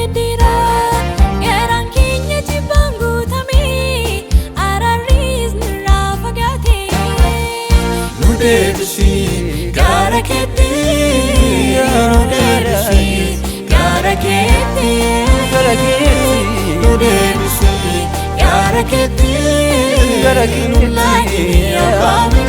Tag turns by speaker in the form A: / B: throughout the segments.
A: gadira garan kenya jibangu tami araris nirafagate
B: Nu Debisii gara keetti Nu Debisii gara keetti Nu Debisii gara keetti Nullahi Eebbifama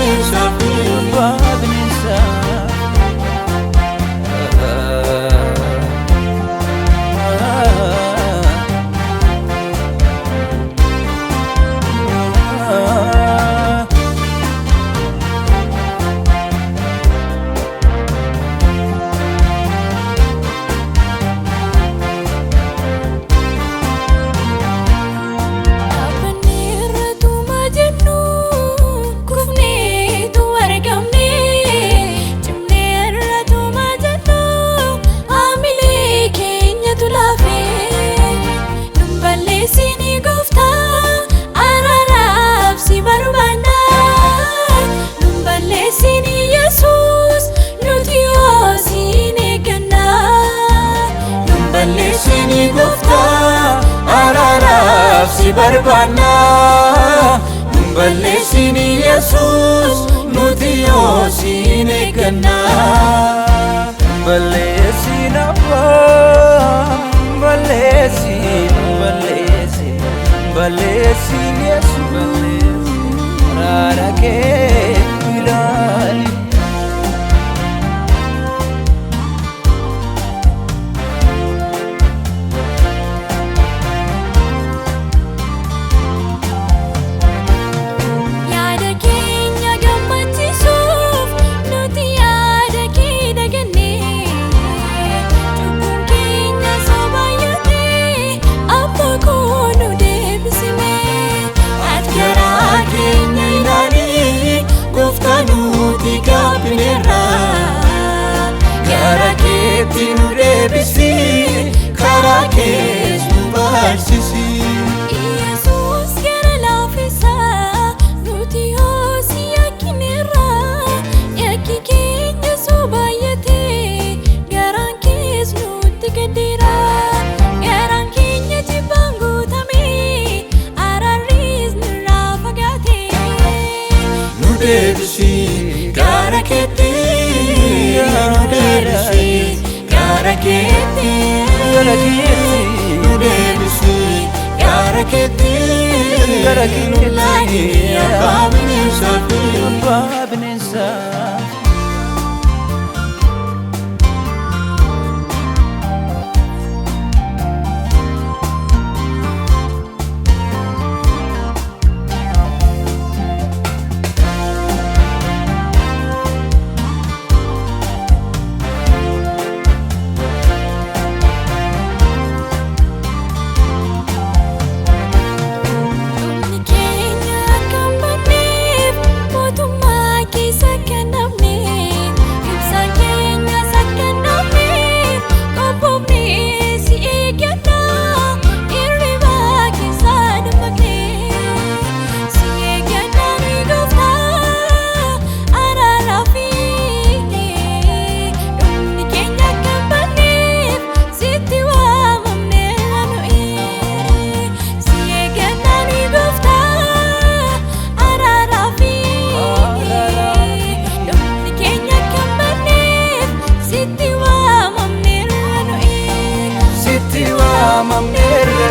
B: Debisii gofta Araara si barbaanna Balleessini Yesuus nuti yoo siin eegganna
C: Balleessin Abbaa balleessin Yesuus araara kee ilaali
B: Gara keetti nu Debisii karaa kees nu barsiisi
A: Yesuus gara laafisa nuti yoo si yakkineerra yakki keenya soo baay'ate garaan kees nutti gaddeera garaan keenya jibbaan guutame araarris nurraa fagaate
B: Nu Debisii gara keetti Nu Debisii gara keetti Nu Debisii gara keetti Nullahi Eebbifama Sitti waamamneerra